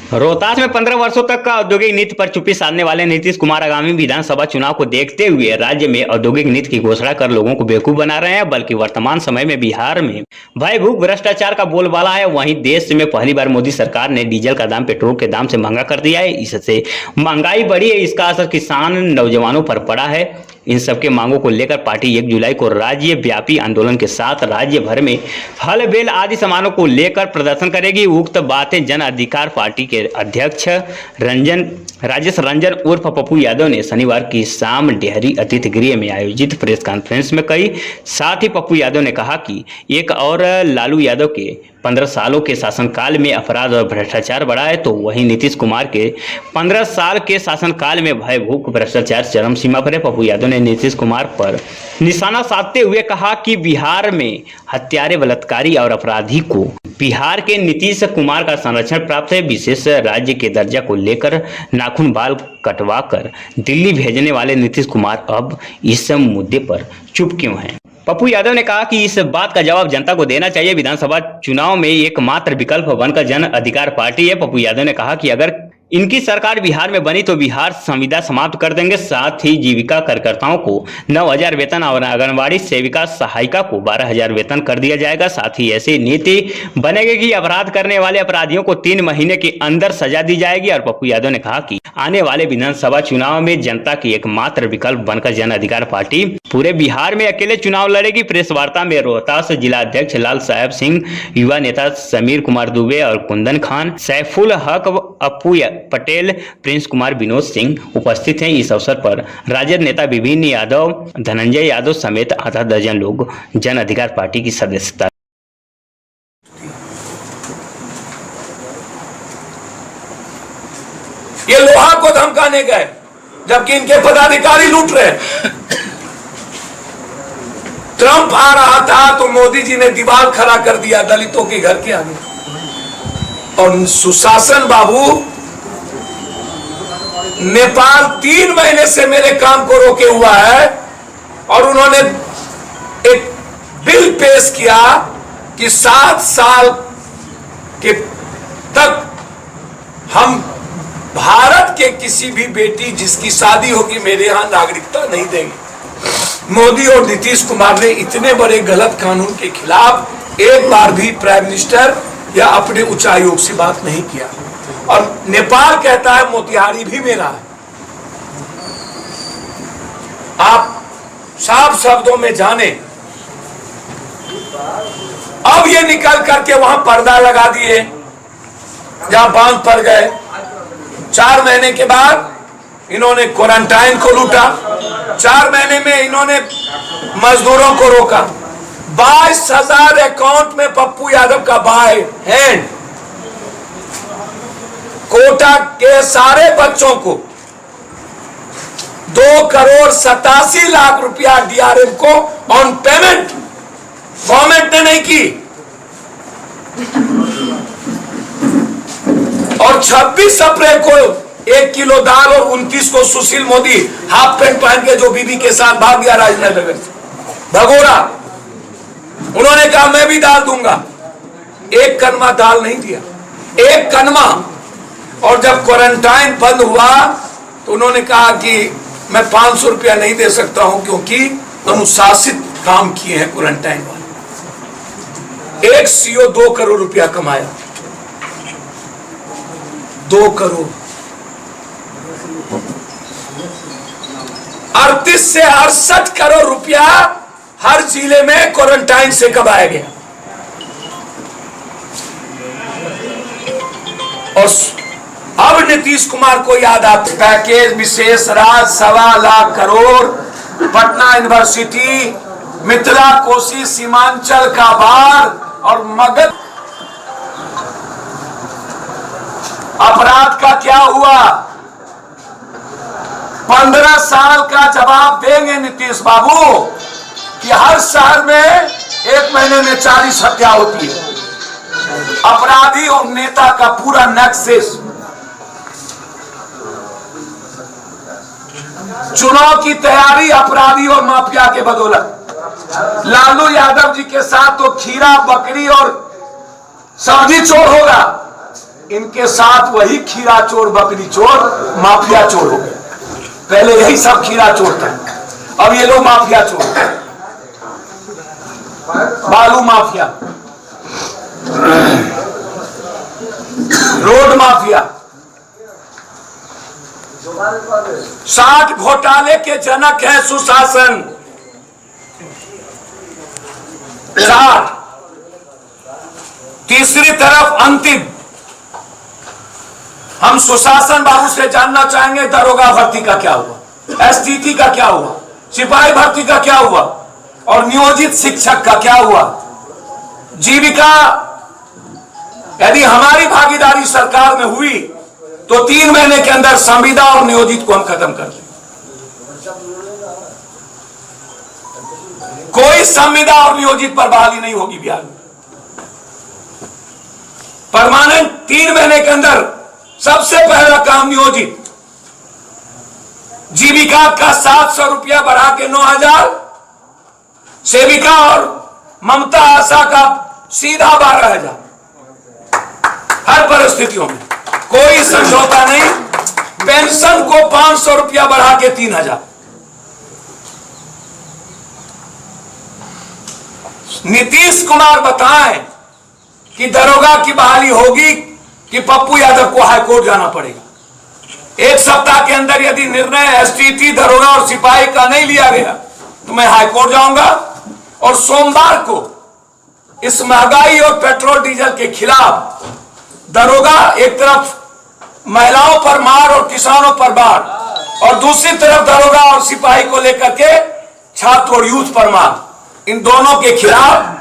रोहतास में 15 वर्षों तक का औद्योगिक नीति पर चुप्पी साधने वाले नीतीश कुमार आगामी विधानसभा चुनाव को देखते हुए राज्य में औद्योगिक नीति की घोषणा कर लोगों को बेवकूफ बना रहे हैं। बल्कि वर्तमान समय में बिहार में भयभूत भ्रष्टाचार का बोलबाला है। वहीं देश में पहली बार मोदी सरकार ने डीजल का दाम पेट्रोल के दाम से महंगा कर दिया है। इससे महंगाई बढ़ी है, इसका असर किसान नौजवानों पर पड़ा है। इन सबके मांगों को लेकर पार्टी 1 जुलाई को राज्य व्यापी आंदोलन के साथ राज्य भर में हल बेल आदि सामानों को लेकर प्रदर्शन करेगी। उक्त बातें जन अधिकार पार्टी के अध्यक्ष राजेश रंजन उर्फ पप्पू यादव ने शनिवार की शाम डेहरी अतिथि गृह में आयोजित प्रेस कॉन्फ्रेंस में कही। साथ ही पप्पू यादव ने कहा कि एक और लालू यादव के 15 सालों के शासनकाल में अपराध और भ्रष्टाचार बढ़ा है, तो वहीं नीतीश कुमार के 15 साल के शासनकाल में भयभूत भ्रष्टाचार चरम सीमा पर है। पप्पू यादव ने नीतीश कुमार पर निशाना साधते हुए कहा कि बिहार में हत्यारे, बलात्कारी और अपराधी को बिहार के नीतीश कुमार का संरक्षण प्राप्त है। विशेष राज्य के दर्जा को लेकर नाखून बाल कटवाकर दिल्ली भेजने वाले नीतीश कुमार अब इस मुद्दे पर चुप क्यों हैं? पप्पू यादव ने कहा कि इस बात का जवाब जनता को देना चाहिए। विधानसभा चुनाव में एकमात्र विकल्प बनकर जन अधिकार पार्टी है। पप्पू यादव ने कहा कि अगर इनकी सरकार बिहार में बनी तो बिहार संविदा समाप्त कर देंगे। साथ ही जीविका कार्यकर्ताओं को 9,000 वेतन और आंगनबाड़ी सेविका सहायिका को 12,000 वेतन कर दिया जाएगा। साथ ही ऐसी नीति बनेगी कि अपराध करने वाले अपराधियों को 3 महीने के अंदर सजा दी जाएगी। और पप्पू यादव ने कहा कि आने वाले विधानसभा चुनाव में जनता की एकमात्र विकल्प बनकर जन अधिकार पार्टी पूरे बिहार में अकेले चुनाव लड़ेगी। प्रेस वार्ता में रोहतास जिला अध्यक्ष लाल साहेब सिंह, युवा नेता समीर कुमार दुबे और कुंदन खान, सैफुल हक, अप्पू पटेल, प्रिंस कुमार, विनोद सिंह उपस्थित हैं। इस अवसर पर राजद नेता विभिन्न यादव, धनंजय यादव समेत आधा दर्जन लोग जन अधिकार पार्टी की सदस्यता। ये लोहा को धमकाने गए जबकि इनके पदाधिकारी लूट रहे। ट्रंप आ रहा था तो मोदी जी ने दीवार खड़ा कर दिया दलितों के घर के आगे। और सुशासन बाबू नेपाल 3 महीने से मेरे काम को रोके हुआ है और उन्होंने एक बिल पेश किया कि 7 साल के तक हम भारत के किसी भी बेटी जिसकी शादी होगी मेरे यहां नागरिकता नहीं देंगे। मोदी और नीतीश कुमार ने इतने बड़े गलत कानून के खिलाफ एक बार भी प्राइम मिनिस्टर या अपने उच्चायोग से बात नहीं किया। और नेपाल कहता है मोतिहारी भी मेरा है। आप साफ शब्दों में जाने, अब ये निकल करके वहां पर्दा लगा दिए जहां बांध पड़ गए। 4 महीने के बाद इन्होंने क्वारंटाइन को लूटा। 4 महीने में इन्होंने मजदूरों को रोका। 22,000 अकाउंट में पप्पू यादव का बाय हैंड कोटा के सारे बच्चों को 2,87,00,000 रुपया डीआरएम को ऑन पेमेंट गवर्नमेंट ने नहीं की। और 26 अप्रैल को 1 किलो दाल और 29 को सुशील मोदी हाफ पैंट पहन के जो बीबी के साथ भाग गया राजनगर से भगोड़ा, उन्होंने कहा मैं भी दाल दूंगा। 1 कनवा दाल नहीं दिया, 1 कनवा। और जब क्वारंटाइन बंद हुआ तो उन्होंने कहा कि मैं 500 रुपया नहीं दे सकता हूं क्योंकि अनुशासित काम किए हैं क्वारंटाइन वाले। एक सीओ 2 करोड़ रुपया कमाया, 2 करोड़। 38 से 68 करोड़ रुपया हर जिले में क्वारंटाइन से कमाया गया। और अब नीतीश कुमार को याद आता पैकेज विशेष राज 1.25 लाख करोड़, पटना यूनिवर्सिटी, मिथिला कोशी सीमांचल का बाढ़ और मगध। अपराध का क्या हुआ? 15 साल का जवाब देंगे नीतीश बाबू कि हर शहर में 1 महीने में 40 हत्या होती है। अपराधी और नेता का पूरा नेक्सस। चुनाव की तैयारी अपराधी और माफिया के बदौलत। लालू यादव जी के साथ तो खीरा, बकरी और सब्जी चोर होगा। इनके साथ वही खीरा चोर, बकरी चोर, माफिया चोर हो गए। पहले यही सब खीरा चोर था, अब ये लोग माफिया चोर, बालू माफिया, रोड माफिया। 60 घोटाले के जनक है सुशासन। 60। तीसरी तरफ अंतिम। हम सुशासन बाबू से जानना चाहेंगे दरोगा भर्ती का क्या हुआ, एसटीटी का क्या हुआ, सिपाही भर्ती का क्या हुआ, और नियोजित शिक्षक का क्या हुआ। जीविका यदि हमारी भागीदारी सरकार में हुई तो 3 महीने के अंदर संविदा और नियोजित को हम खत्म कर दें। कोई संविदा और नियोजित पर बहाली नहीं होगी बिहार में। परमानेंट 3 महीने के अंदर सबसे पहला काम नियोजित। जीविका का 700 रुपया बढ़ा के 9000, सेविका और ममता आशा का सीधा 12000। हर परिस्थितियों में कोई समझौता नहीं। पेंशन को 500 रुपया बढ़ा के 3000। नीतीश कुमार बताएं कि दरोगा की बहाली होगी कि पप्पू यादव को हाईकोर्ट जाना पड़ेगा। 1 सप्ताह के अंदर यदि निर्णय एसटीटी, दरोगा और सिपाही का नहीं लिया गया तो मैं हाईकोर्ट जाऊंगा। और सोमवार को इस महंगाई और पेट्रोल डीजल के खिलाफ दरोगा एक तरफ महिलाओं पर मार और किसानों पर मार, और दूसरी तरफ दरोगा और सिपाही को लेकर के छात्र और यूथ पर मार, इन दोनों के खिलाफ